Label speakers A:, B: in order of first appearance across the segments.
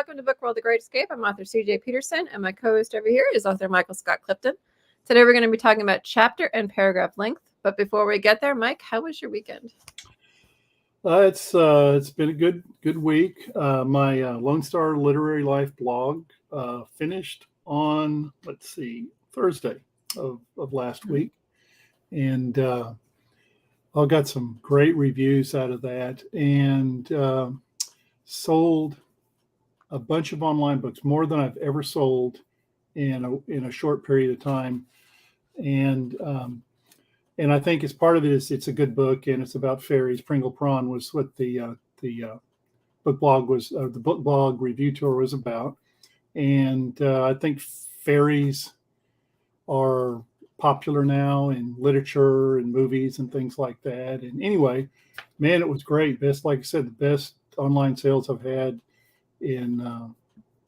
A: welcome to Book World: The Great Escape. I'm author CJ Peterson, and my co-host over here is author Michael Scott Clifton. Today we're going to be talking about chapter and paragraph length. But before we get there, Mike, how was your weekend?
B: It's been a good week. My Lone Star Literary Life blog finished on Thursday of last week, and I got some great reviews out of that, and sold a bunch of online books, more than I've ever sold in a short period of time, and I think it's part of it is it's a good book and it's about fairies. Pringle Prawn was what the book blog review tour was about, and I think fairies are popular now in literature and movies and things like that. And anyway, man, it was great. Like I said, the best online sales I've had in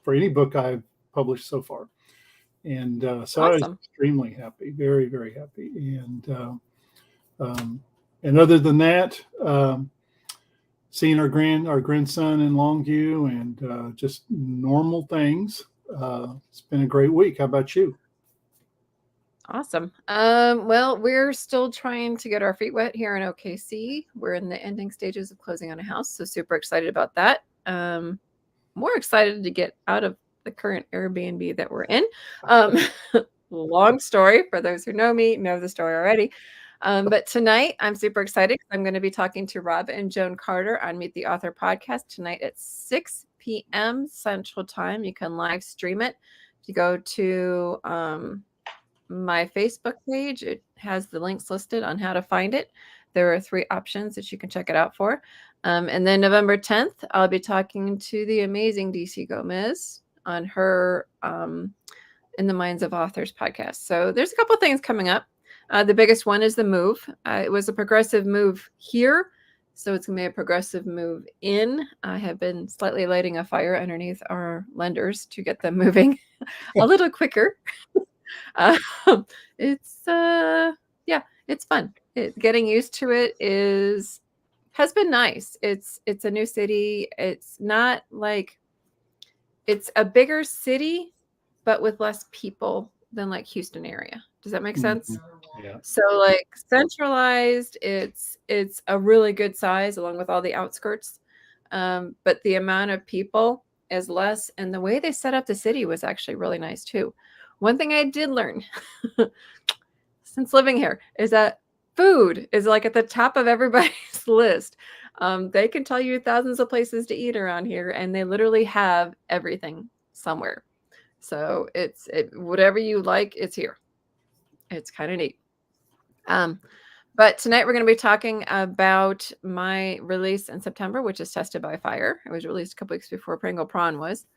B: for any book I've published so far. And so awesome. I was extremely happy, very, very happy. And other than that, seeing our grandson in Longview and just normal things. It's been a great week. How about you?
A: Awesome. Well, we're still trying to get our feet wet here in OKC. We're in the ending stages of closing on a house, so super excited about that. More excited to get out of the current Airbnb that we're in. Long story. For those who know me, know the story already. But tonight, I'm super excited. I'm going to be talking to Rob and Joan Carter on Meet the Author podcast tonight at 6 p.m. Central Time. You can live stream it. If you go to my Facebook page, it has the links listed on how to find it. There are 3 options that you can check it out for. And then November 10th, I'll be talking to the amazing DC Gomez on her In the Minds of Authors podcast. So there's a couple of things coming up. The biggest one is the move. It was a progressive move here, so it's going to be a progressive move in. I have been slightly lighting a fire underneath our lenders to get them moving a little quicker. It's fun. Getting used to it has been nice. It's a new city. It's not like it's a bigger city, but with less people than like Houston area. Does that make sense?
B: Yeah.
A: So like centralized, it's a really good size along with all the outskirts. But the amount of people is less, and the way they set up the city was actually really nice too. One thing I did learn since living here is that food is like at the top of everybody's list. They can tell you thousands of places to eat around here, and they literally have everything somewhere. So it's whatever you like, it's here. It's kind of neat. But tonight we're going to be talking about my release in September, which is Tested by Fire. It was released a couple weeks before Pringle Prawn was.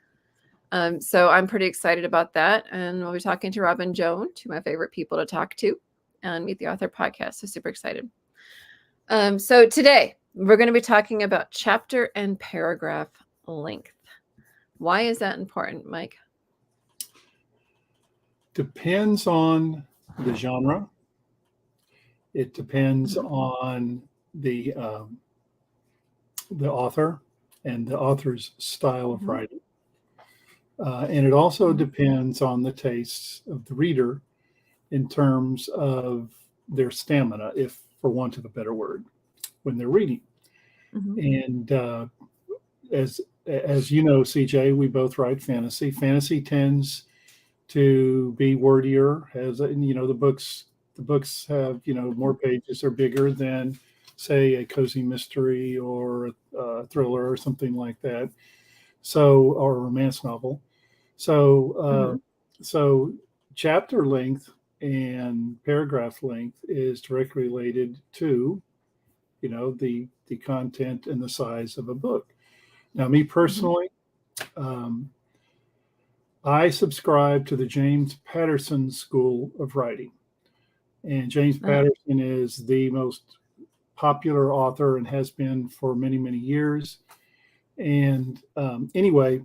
A: So I'm pretty excited about that. And we'll be talking to Rob and Joan, 2 of my favorite people to talk to on Meet the Author podcast. So super excited. So today we're going to be talking about chapter and paragraph length. Why is that important, Mike?
B: Depends on the genre. It depends on the author and the author's style of writing. And it also depends on the tastes of the reader in terms of their stamina, if for want of a better word, when they're reading. And as you know, CJ, we both write fantasy. Fantasy tends to be wordier, the books have, more pages, are bigger than, say, a cozy mystery or a thriller or something like that. So, or a romance novel. So, so chapter length and paragraph length is directly related to, the content and the size of a book. Now, me personally, I subscribe to the James Patterson School of Writing. And James Patterson is the most popular author and has been for many, many years. And anyway,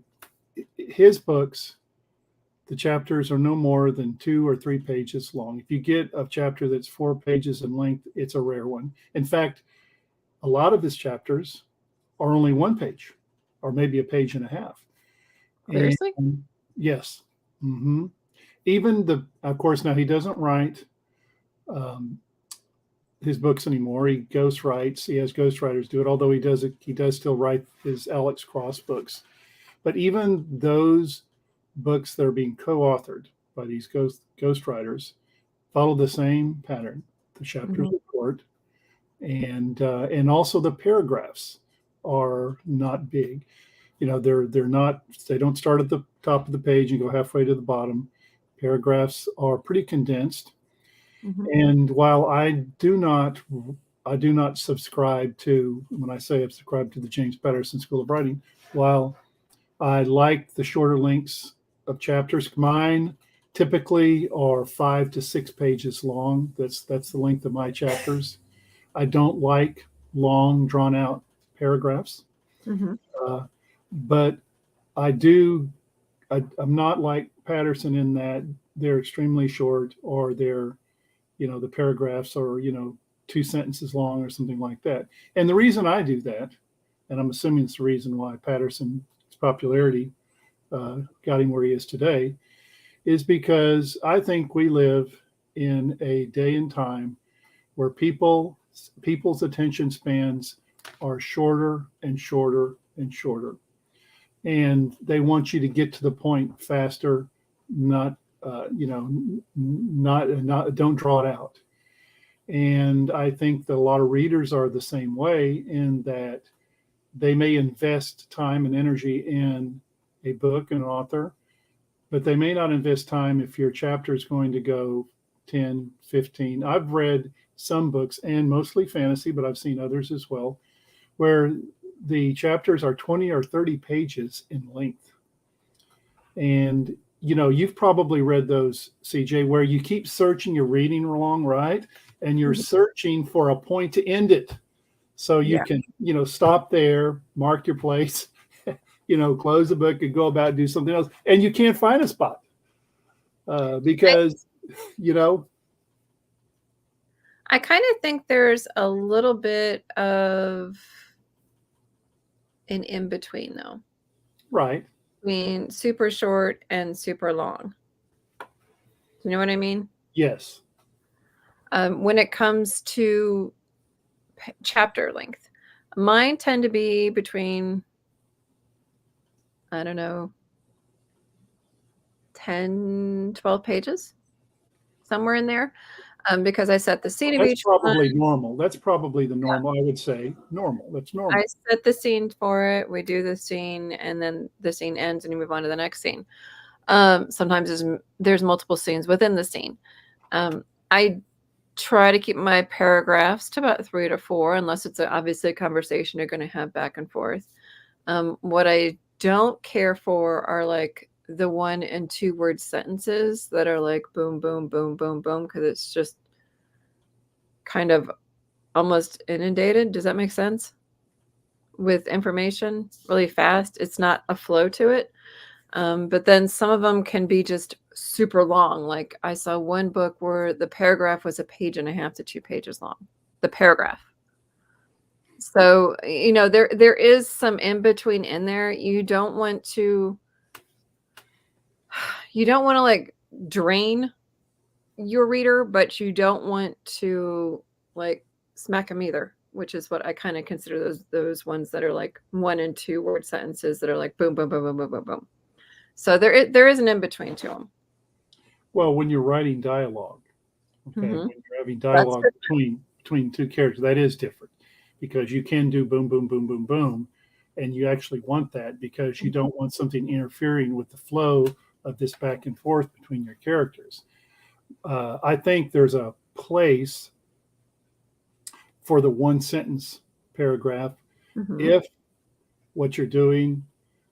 B: his books, the chapters are no more than 2 or 3 pages long. If you get a chapter that's 4 pages in length, it's a rare one. In fact, a lot of his chapters are only 1 page or maybe a page and a half.
A: Seriously?
B: And yes. hmm Even of course, now he doesn't write um, his books anymore. He ghostwrites. He has ghostwriters do it, although he does still write his Alex Cross books. But even those books that are being co-authored by these ghostwriters follow the same pattern. The chapters
A: Mhm.
B: are short, and also the paragraphs are not big. They're not. They don't start at the top of the page and go halfway to the bottom. Paragraphs are pretty condensed.
A: Mhm.
B: And while I do not subscribe to, when I say I subscribe to the James Patterson School of Writing, while I like the shorter lengths of chapters, mine typically are 5 to 6 pages long. That's the length of my chapters. I don't like long, drawn out paragraphs,
A: Mhm.
B: uh, but I do. I'm not like Patterson in that they're extremely short, or the paragraphs are 2 sentences long or something like that. And the reason I do that, and I'm assuming it's the reason why Patterson's popularity got him where he is today, is because I think we live in a day and time where people's attention spans are shorter and shorter and shorter, and they want you to get to the point faster, not not don't draw it out. And I think that a lot of readers are the same way, in that they may invest time and energy in a book, an author, but they may not invest time if your chapter is going to go 10, 15. I've read some books, and mostly fantasy, but I've seen others as well, where the chapters are 20 or 30 pages in length. And you've probably read those, CJ, where you keep searching, you're reading along, right? And you're
A: Mhm.
B: searching for a point to end it. So you
A: Yeah.
B: can, stop there, mark your place, close the book and go about and do something else. And you can't find a spot because, you know,
A: I kind of think there's a little bit of an in between, though,
B: right.
A: between super short and super long. You know what I mean?
B: Yes.
A: When it comes to chapter length, mine tend to be between, I don't know, 10, 12 pages, somewhere in there, because I set the scene of
B: That's
A: each one.
B: probably normal. That's probably the normal, I would say. Normal. That's
A: I
B: normal.
A: set the scene for it. We do the scene, and then the scene ends, and you move on to the next scene. Sometimes there's multiple scenes within the scene. I try to keep my paragraphs to about 3 to 4, unless it's obviously a conversation you're going to have back and forth. What I don't care for are like the 1 and 2 word sentences that are like boom, boom, boom, boom, boom, because it's just kind of almost inundated. Does that make sense? With information really fast. It's not a flow to it. But then some of them can be just super long. Like I saw one book where the paragraph was 1.5 to 2 pages long. The paragraph. So, there is some in between in there. You don't want to like drain your reader, but you don't want to like smack them either, which is what I kind of consider those ones that are like 1 and 2 word sentences that are like boom, boom, boom, boom, boom, boom, boom. So there is an in between to them.
B: Well, when you're writing dialogue, okay,
A: Hmm.
B: when you're having
A: That's
B: dialogue
A: good.
B: between two characters, that is different, because you can do boom, boom, boom, boom, boom, and you actually want that because you don't want something interfering with the flow of this back and forth between your characters. I think there's a place for the one sentence paragraph
A: Hmm.
B: if what you're doing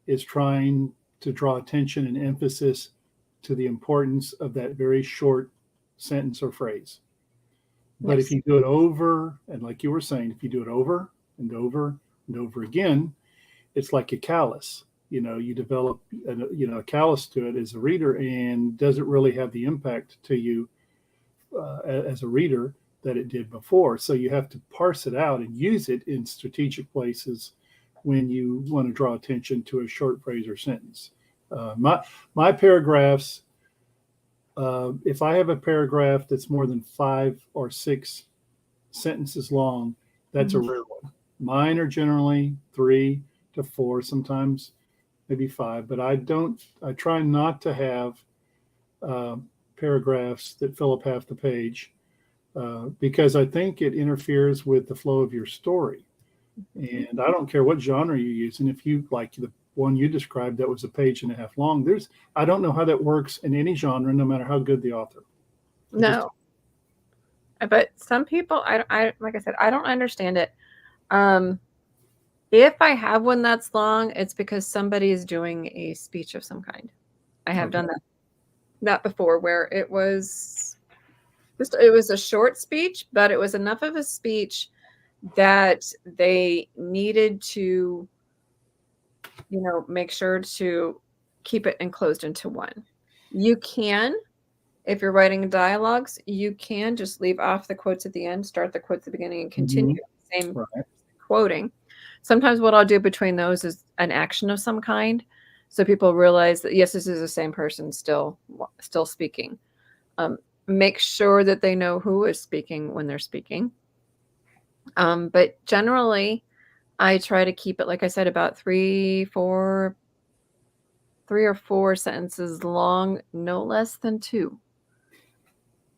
B: is trying to draw attention and emphasis to the importance of that very short sentence or phrase. But if
A: Yes.
B: you do it over, and like you were saying, if you do it over and over and over again, it's like a callus. You develop a callus to it as a reader, and doesn't really have the impact to you as a reader that it did before. So you have to parse it out and use it in strategic places when you want to draw attention to a short phrase or sentence. My paragraphs, if I have a paragraph that's more than 5 or 6 sentences long, that's a
A: Mhm.
B: rare one. Mine are generally 3 to 4, sometimes maybe 5, but I try not to have uh, paragraphs that fill up half the page because I think it interferes with the flow of your story. And I don't care what genre you use. And if you like the one you described that was a page and a half long, I don't know how that works in any genre, no matter how good the author. I just
A: No, but some people, like I said, I don't understand it. Um, if I have one that's long, it's because somebody is doing a speech of some kind. I have
B: okay.
A: done that before, where it was a short speech, but it was enough of a speech that they needed to, make sure to keep it enclosed into one. You can, if you're writing dialogues, you can just leave off the quotes at the end, start the quotes at the beginning, and continue
B: Mhm.
A: same
B: Right.
A: quoting. Sometimes what I'll do between those is an action of some kind, so people realize that yes, this is the same person still speaking. Um, make sure that they know who is speaking when they're speaking. But generally, I try to keep it, like I said, about 3 or 4 sentences long, no less than two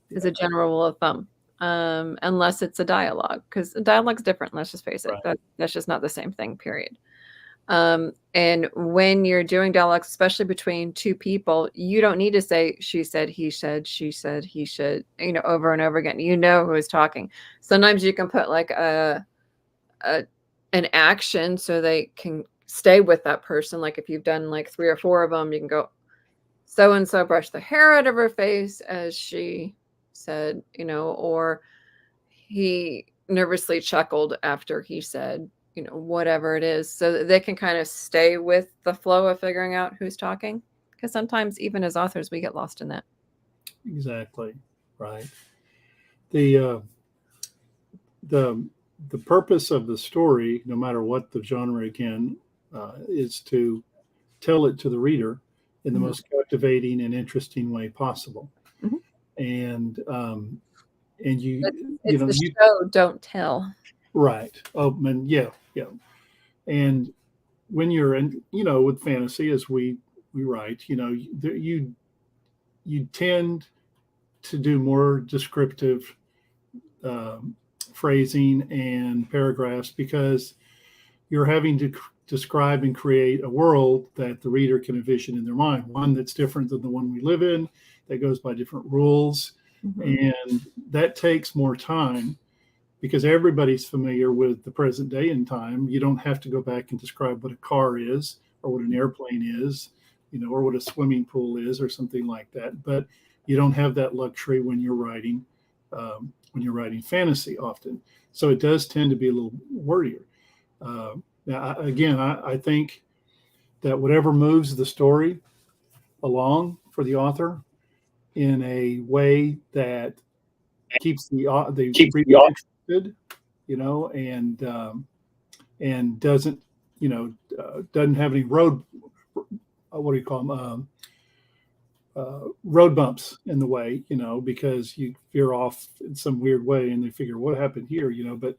A: is
B: Yeah.
A: a general rule of thumb. Unless it's a dialogue, because a dialogue's different. Let's just face it.
B: Right.
A: That's just not the same thing, period. And when you're doing dialogues, especially between two people, you don't need to say she said, he said, she said, he should, over and over again. You know who is talking. Sometimes you can put like a an action so they can stay with that person. Like if you've done like 3 or 4 of them, you can go, so and so brushed the hair out of her face as she said, or he nervously chuckled after he said, whatever it is, so that they can kind of stay with the flow of figuring out who's talking. Because sometimes, even as authors, we get lost in that.
B: Exactly. Right. The uh, the the purpose of the story, no matter what the genre, again, is to tell it to the reader in the
A: Mhm.
B: most captivating and interesting way possible.
A: Mhm.
B: And
A: It's,
B: you
A: it's
B: know
A: the
B: you
A: show, don't tell.
B: right. Oh, and yeah, yeah. And when you're in, with fantasy, as we write, you tend to do more descriptive um, phrasing and paragraphs because you're having to describe and create a world that the reader can envision in their mind, one that's different than the one we live in, that goes by different rules.
A: Mhm.
B: And that takes more time because everybody's familiar with the present day and time. You don't have to go back and describe what a car is or what an airplane is, or what a swimming pool is or something like that. But you don't have that luxury when you're writing fantasy often. So it does tend to be a little wordier. Now, again, I think that whatever moves the story along for the author in a way that keeps the
C: Keep the
B: reader interested, and doesn't have any what do you call them, road bumps in the way, because you veer off in some weird way and they figure what happened here, but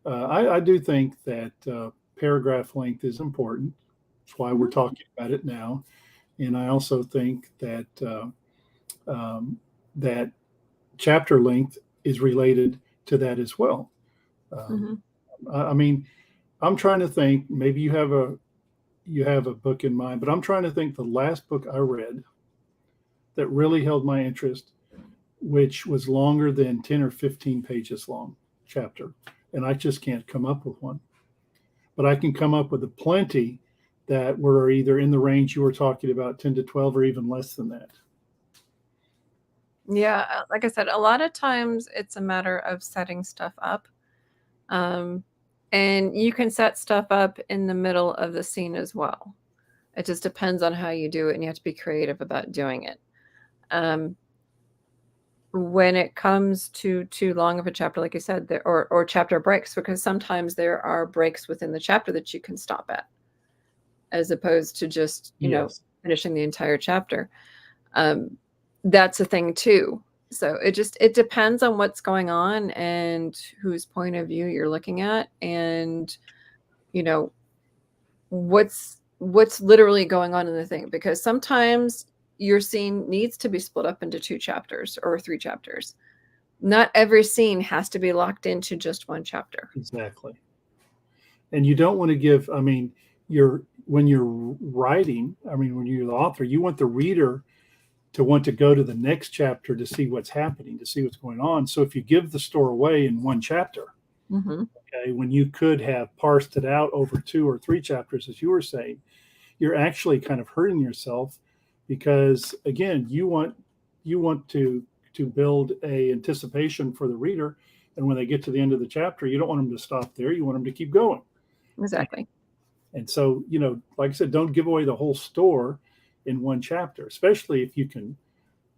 B: I do think that paragraph length is important. That's why we're
A: Mhm.
B: talking about it now. And I also think that that chapter length is related to that as well. Um,
A: Mhm.
B: I mean, I'm trying to think. Maybe you have a book in mind, but I'm trying to think the last book I read that really held my interest, which was longer than 10 or 15 pages long chapter, and I just can't come up with one. But I can come up with a plenty that were either in the range you were talking about, 10 to 12, or even less than that.
A: Yeah, like I said, a lot of times it's a matter of setting stuff up. Um, and you can set stuff up in the middle of the scene as well. It just depends on how you do it, and you have to be creative about doing it. Um, when it comes to too long of a chapter, like you said, or chapter breaks, because sometimes there are breaks within the chapter that you can stop at, as opposed to just,
B: Yes.
A: finishing the entire chapter. That's a thing too. So it depends on what's going on and whose point of view you're looking at, and you know what's literally going on in the thing, because sometimes your scene needs to be split up into 2 chapters or 3 chapters. Not every scene has to be locked into just one chapter.
B: Exactly. And you don't want to give, I mean, when you're writing, I mean, when you're the author, you want the reader to want to go to the next chapter to see what's happening, to see what's going on. So if you give the story away in one chapter,
A: Mm-hmm.
B: okay, when you could have parsed it out over 2 or 3 chapters, as you were saying, you're actually kind of hurting yourself, because again, you want to build a anticipation for the reader, and when they get to the end of the chapter, you don't want them to stop there. You want them to keep going.
A: Exactly.
B: And so, like I said, don't give away the whole store in one chapter, especially if you can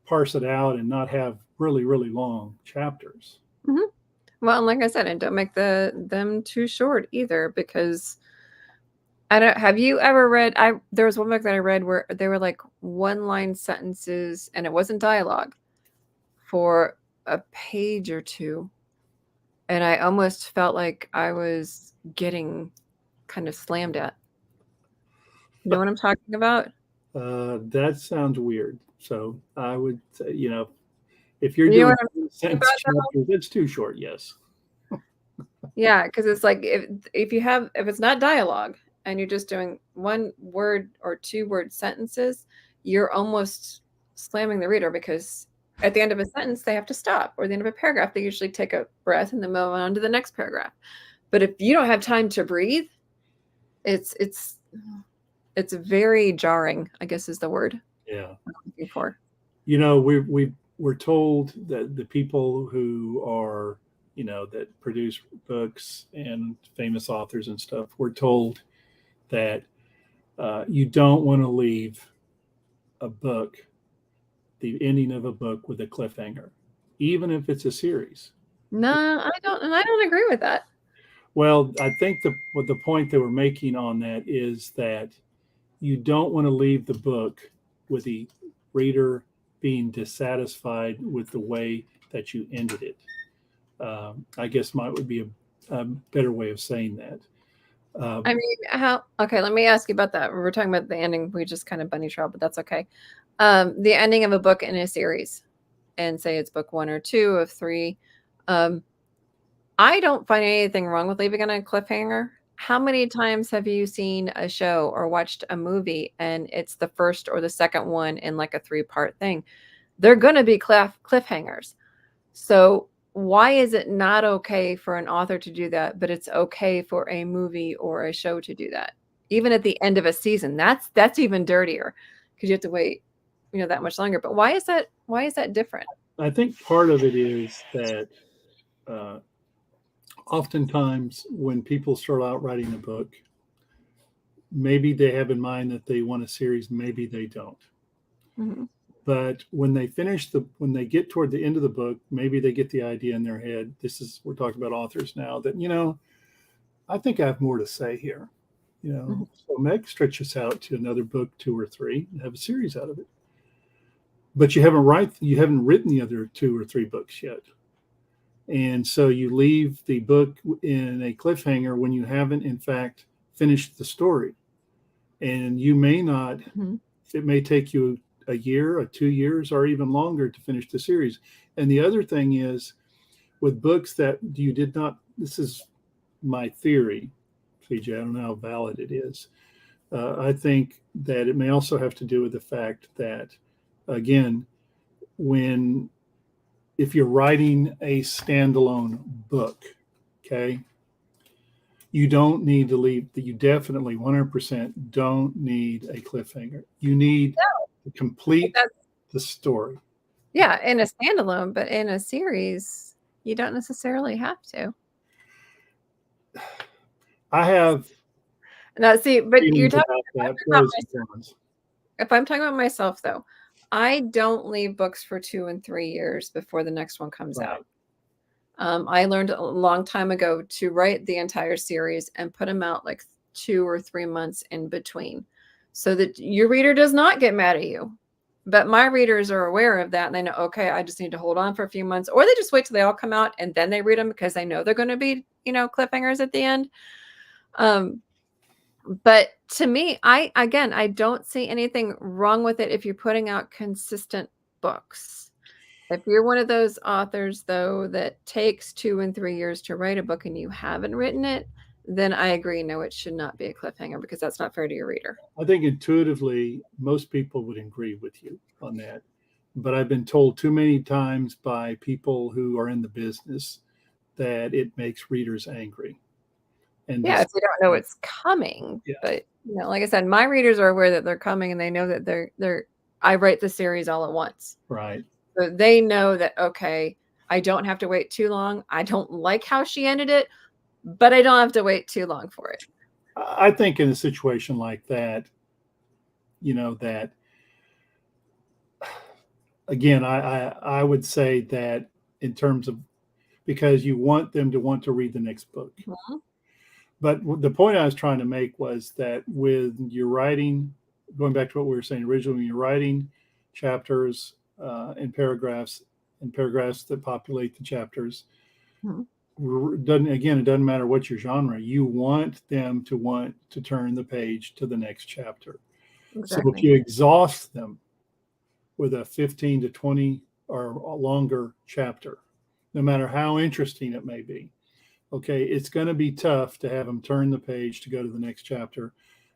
B: parse it out and not have really, really long chapters.
A: Mm-hmm. Well, and like I said, and don't make them too short either, because I don't. Have you ever read? There was one book that I read where they were like one-line sentences, and it wasn't dialogue, for a page or 2, and I almost felt like I was getting kind of slammed at. You know what I'm talking about?
B: That sounds weird. So I would say, if you're
A: You know
B: doing
A: what I'm talking
B: sentence
A: about, though?
B: chapters, it's too short. Yes.
A: Yeah, because it's like if it's not dialogue and you're just doing 1 word or 2 word sentences, you're almost slamming the reader, because at the end of a sentence they have to stop, or the end of a paragraph they usually take a breath and then move on to the next paragraph. But if you don't have time to breathe, it's very jarring, I guess is the word
B: Yeah.
A: I'm looking for.
B: We're told that the people who are, that produce books and famous authors and stuff, we're told that you don't want to leave a book, the ending of a book, with a cliffhanger, even if it's a series.
A: No, I don't agree with that.
B: Well, I think the point they were making on that is that you don't want to leave the book with the reader being dissatisfied with the way that you ended it. I guess would be a better way of saying that.
A: I mean, okay, let me ask you about that. We're talking about the ending. We just kind of bunny trailed, but that's okay. The ending of a book in a series, and say it's book 1 or 2 of 3. I don't find anything wrong with leaving it on a cliffhanger. How many times have you seen a show or watched a movie and it's the first or the second one in like a 3-part thing? They're going to be cliffhangers. So why is it not okay for an author to do that, but it's okay for a movie or a show to do that? Even at the end of a season, that's even dirtier, because you have to wait, that much longer. But why is that different?
B: I think part of it is that uh, oftentimes when people start out writing a book, maybe they have in mind that they want a series, maybe they don't.
A: Mm-hmm.
B: But when they when they get toward the end of the book, maybe they get the idea in their head. We're talking about authors now, that, I think I have more to say here.
A: Mm-hmm.
B: So Meg, stretch this out to another book, 2 or 3, and have a series out of it. But you haven't written the other 2 or 3 books yet. And so you leave the book in a cliffhanger when you haven't, in fact, finished the story. And you may not,
A: Mm-hmm.
B: it may take you a year or 2 years or even longer to finish the series. And the other thing is, with books that you did not, this is my theory, PJ, I don't know how valid it is. I think that it may also have to do with the fact that, again, if you're writing a standalone book, okay, you don't need to leave, you definitely 100% don't need a cliffhanger. You need to complete the story.
A: Yeah, in a standalone, but in a series, you don't necessarily have to.
B: I have
A: Now, see, but you're
B: feelings
A: talking
B: about that.
A: about
B: Pros and cons.
A: if I'm talking about myself, though, I don't leave books for 2 and 3 years before the next one comes
B: Right.
A: out. I learned a long time ago to write the entire series and put them out like 2 or 3 months in between. so that your reader does not get mad at you. But my readers are aware of that, and they know, okay, I just need to hold on for a few months, or they just wait till they all come out and then they read them because they know they're going to be, cliffhangers at the end. But to me, I don't see anything wrong with it if you're putting out consistent books. If you're one of those authors, though, that takes 2 and 3 years to write a book and you haven't written it, then I agree. No, it should not be a cliffhanger because that's not fair to your reader.
B: I think intuitively, most people would agree with you on that. But I've been told too many times by people who are in the business that it makes readers angry. And
A: Yeah, if they don't know it's coming.
B: Yeah.
A: But like I said, my readers are aware that they're coming, and they know that I write the series all at once.
B: Right.
A: So they know that, okay, I don't have to wait too long. I don't like how she ended it, but I don't have to wait too long for it.
B: I think in a situation like that, that again, I would say that in terms of, because you want them to want to read the next book.
A: Mhm.
B: But the point I was trying to make was that with your writing, going back to what we were saying originally, when you're writing chapters and paragraphs that populate the chapters,
A: Mhm.
B: it doesn't matter what your genre. You want them to want to turn the page to the next chapter. So if
A: Exactly.
B: you exhaust them with a 15 to 20 or longer chapter, no matter how interesting it may be, okay, it's going to be tough to have them turn the page to go to the next chapter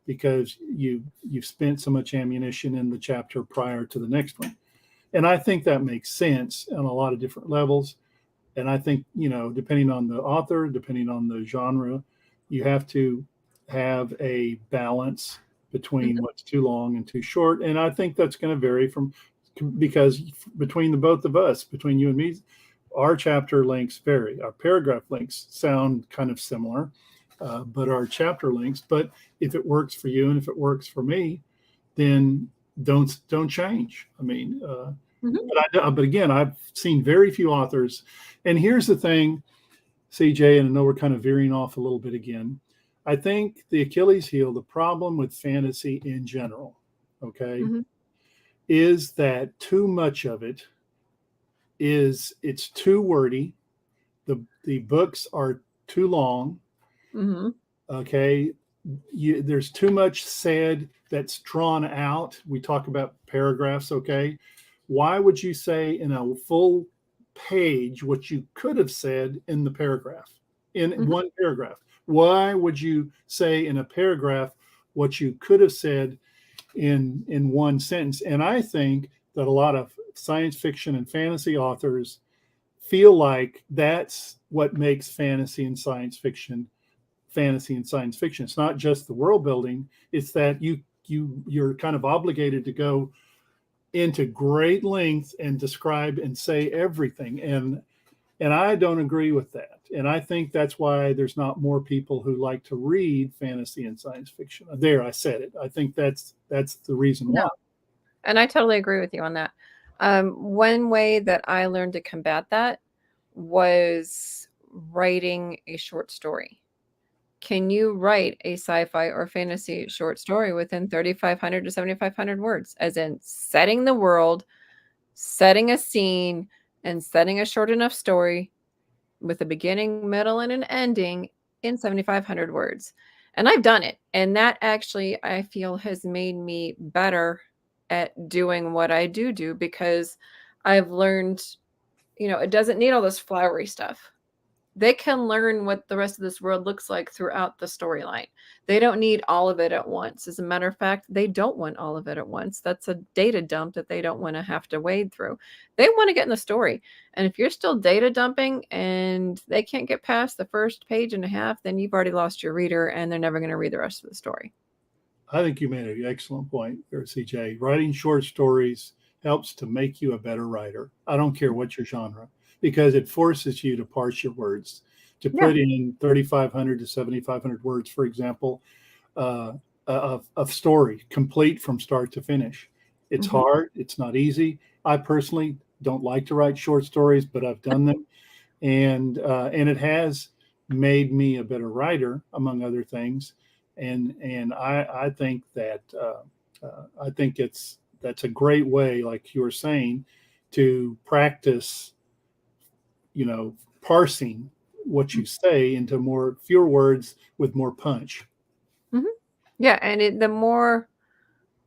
B: because you've spent so much ammunition in the chapter prior to the next one. And I think that makes sense on a lot of different levels. And I think, depending on the author, depending on the genre, you have to have a balance between
A: Mhm.
B: what's too long and too short. And I think that's going to vary because between the both of us, between you and me, our chapter lengths vary. Our paragraph lengths sound kind of similar, but our chapter lengths. But if it works for you and if it works for me, then don't change. I mean,
A: Mhm.
B: but again, I've seen very few authors. And here's the thing, CJ, and I know we're kind of veering off a little bit again. I think the Achilles heel, the problem with fantasy in general, okay,
A: Mhm.
B: is that too much of it it's too wordy. The books are too long.
A: Mhm.
B: Okay, there's too much said that's drawn out. We talk about paragraphs. Okay, why would you say in a full page what you could have said in the paragraph, in
A: Mhm.
B: one paragraph? Why would you say in a paragraph what you could have said in one sentence? And I think that a lot of science fiction and fantasy authors feel like that's what makes fantasy and science fiction. It's not just the world building. It's that you're kind of obligated to go into great length and describe and say everything. And I don't agree with that. And I think that's why there's not more people who like to read fantasy and science fiction. There, I said it. I think that's the reason
A: No,
B: why.
A: and I totally agree with you on that. One way that I learned to combat that was writing a short story. Can you write a sci-fi or fantasy short story within 3,500 to 7,500 words? As in setting the world, setting a scene, and setting a short enough story with a beginning, middle, and an ending in 7,500 words. And I've done it. And that actually, I feel, has made me better at doing what I do because I've learned, it doesn't need all this flowery stuff. They can learn what the rest of this world looks like throughout the storyline. They don't need all of it at once. As a matter of fact, they don't want all of it at once. That's a data dump that they don't want to have to wade through. They want to get in the story. And if you're still data dumping and they can't get past the first page and a half, then you've already lost your reader and they're never going to read the rest of the story.
B: I think you made an excellent point there, CJ. Writing short stories helps to make you a better writer. I don't care what your genre, because it forces you to parse your words, to
A: Yeah.
B: put in 3,500 to 7,500 words, for example, of story, complete from start to finish. It's
A: Mhm.
B: hard. It's not easy. I personally don't like to write short stories, but I've done them, and it has made me a better writer, among other things. and I think that I think that's a great way, like you were saying, to practice, parsing what you say into fewer words with more punch.
A: Mhm. Yeah, and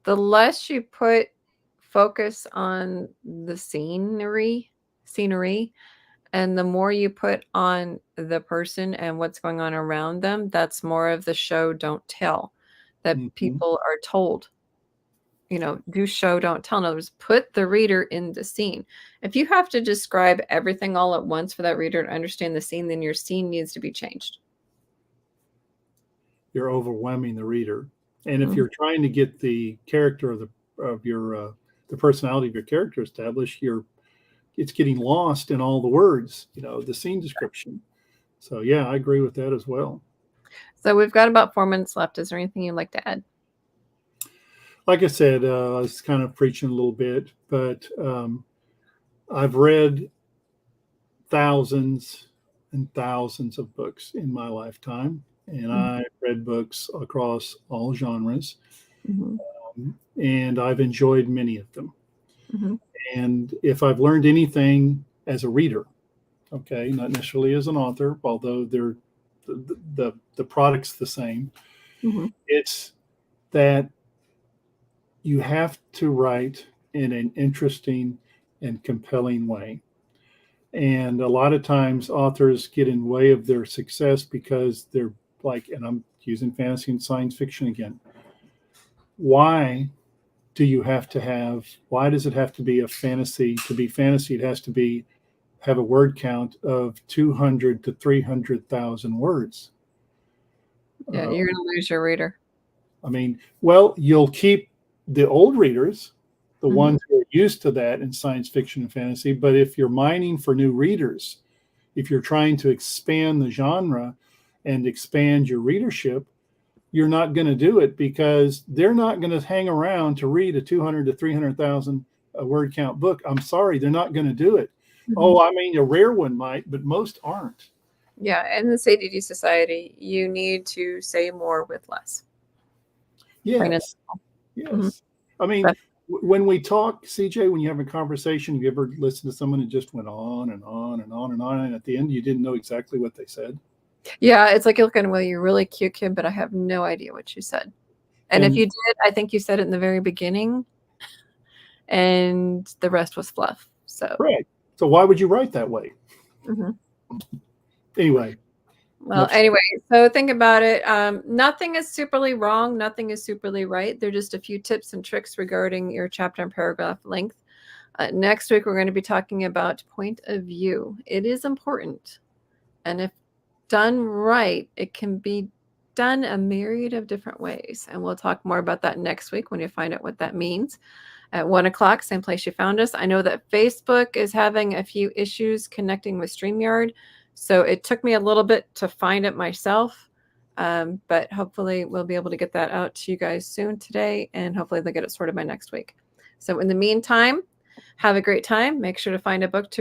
A: the less you put focus on the scenery, and the more you put on the person and what's going on around them, that's more of the show don't tell that
B: Mhm.
A: people are told. Do show don't tell. In other words, put the reader in the scene. If you have to describe everything all at once for that reader to understand the scene, then your scene needs to be changed.
B: You're overwhelming the reader, and if
A: Mhm.
B: you're trying to get the character of your the personality of your character established, it's getting lost in all the words, the scene description. So yeah, I agree with that as well.
A: So we've got about 4 minutes left. Is there anything you'd like to add?
B: Like I said, I was kind of preaching a little bit, but I've read thousands and thousands of books in my lifetime, and
A: Mhm.
B: I've read books across all genres,
A: Mhm.
B: and I've enjoyed many of them.
A: Mhm.
B: And if I've learned anything as a reader, okay, not necessarily as an author, although the product's the same,
A: Mhm.
B: it's that you have to write in an interesting and compelling way. And a lot of times authors get in way of their success because they're like, and I'm using fantasy and science fiction again. Why why does it have to be a fantasy? To be fantasy, it has to have a word count of 200 to 300,000 words.
A: Yeah,
B: Uh,
A: you're gonna lose your reader.
B: I mean, well, you'll keep the old readers, the
A: Mhm.
B: ones who are used to that in science fiction and fantasy. But if you're mining for new readers, if you're trying to expand the genre and expand your readership, you're not going to do it because they're not going to hang around to read a 200 to 300,000 word count book. I'm sorry, they're not going to do it.
A: Mhm.
B: Oh, I mean, a rare one might, but most aren't.
A: Yeah, in the CDD society, you need to say more with less. Plain and
B: Yes.
A: simple. Mhm.
B: Yes. I mean,
A: But
B: when we talk, CJ, when you have a conversation, have you ever listened to someone who just went on and on and on and on, and at the end you didn't know exactly what they said?
A: yeah, it's like you're looking, well, you're really cute, kid, but I have no idea what you said. And if
B: And
A: you did, I think you said it in the very beginning, and the rest was fluff. So,
B: right. So why would you write that way?
A: mhm.
B: Anyway,
A: Well,
B: enough.
A: anyway, so think about it. Nothing is superly wrong. Nothing is superly right. They're just a few tips and tricks regarding your chapter and paragraph length. Next week, we're going to be talking about point of view. It is important. And if done right, it can be done a myriad of different ways. And we'll talk more about that next week when you find out what that means. At 1 o'clock, same place you found us. I know that Facebook is having a few issues connecting with StreamYard. So it took me a little bit to find it myself. But hopefully we'll be able to get that out to you guys soon today. And hopefully they'll get it sorted by next week. So in the meantime, have a great time. Make sure to find a book to